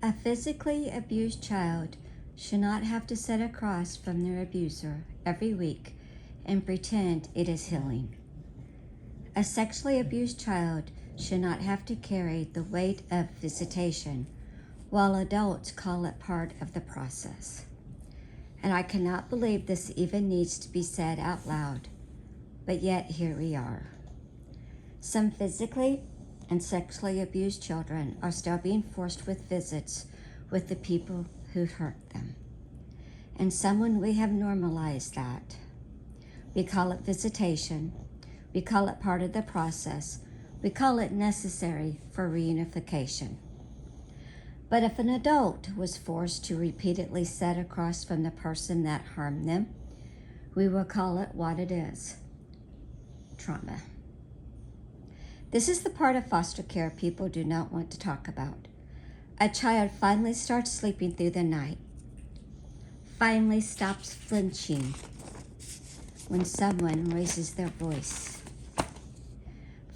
A physically abused child should not have to sit across from their abuser every week and pretend it is healing. A sexually abused child should not have to carry the weight of visitation while adults call it part of the process. And I cannot believe this even needs to be said out loud, but yet here we are. Some physically and sexually abused children are still being forced with visits with the people who hurt them. And someone we have normalized that. We call it visitation. We call it part of the process. We call it necessary for reunification. But if an adult was forced to repeatedly sit across from the person that harmed them, we will call it what it is: trauma. This is the part of foster care people do not want to talk about. A child finally starts sleeping through the night, finally stops flinching when someone raises their voice,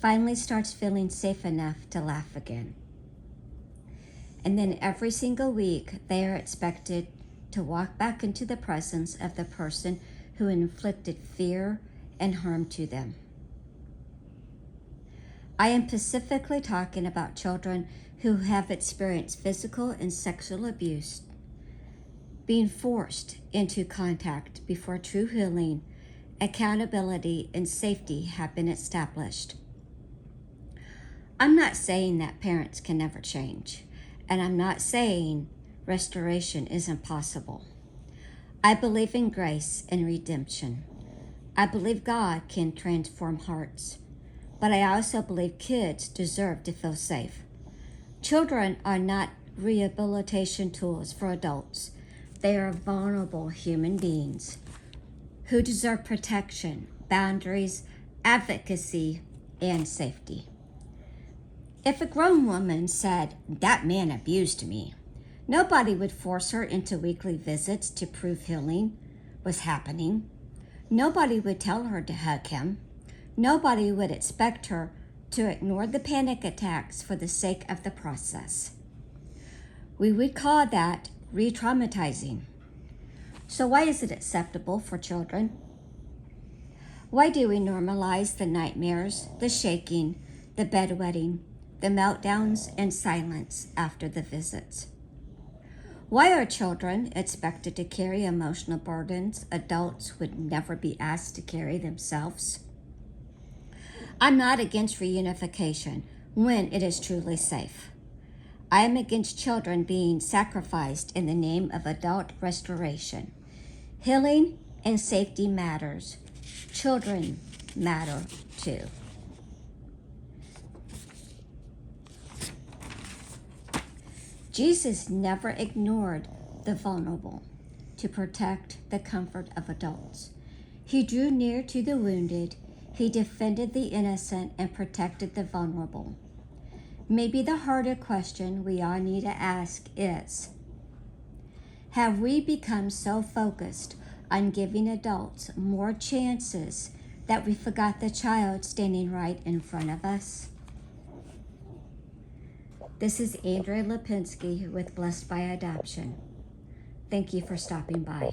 finally starts feeling safe enough to laugh again. And then every single week, they are expected to walk back into the presence of the person who inflicted fear and harm to them. I am specifically talking about children who have experienced physical and sexual abuse, being forced into contact before true healing, accountability, and safety have been established. I'm not saying that parents can never change, and I'm not saying restoration is impossible. I believe in grace and redemption. I believe God can transform hearts. But I also believe kids deserve to feel safe. Children are not rehabilitation tools for adults. They are vulnerable human beings who deserve protection, boundaries, advocacy, and safety. If a grown woman said, "That man abused me," nobody would force her into weekly visits to prove healing was happening. Nobody would tell her to hug him. Nobody would expect her to ignore the panic attacks for the sake of the process. We would call that re-traumatizing. So why is it acceptable for children? Why do we normalize the nightmares, the shaking, the bedwetting, the meltdowns, and silence after the visits? Why are children expected to carry emotional burdens adults would never be asked to carry themselves? I'm not against reunification when it is truly safe. I am against children being sacrificed in the name of adult restoration. Healing and safety matters. Children matter too. Jesus never ignored the vulnerable to protect the comfort of adults. He drew near to the wounded. He defended the innocent and protected the vulnerable. Maybe the harder question we all need to ask is, have we become so focused on giving adults more chances that we forgot the child standing right in front of us? This is Andrea Lipinski with Blessed by Adoption. Thank you for stopping by.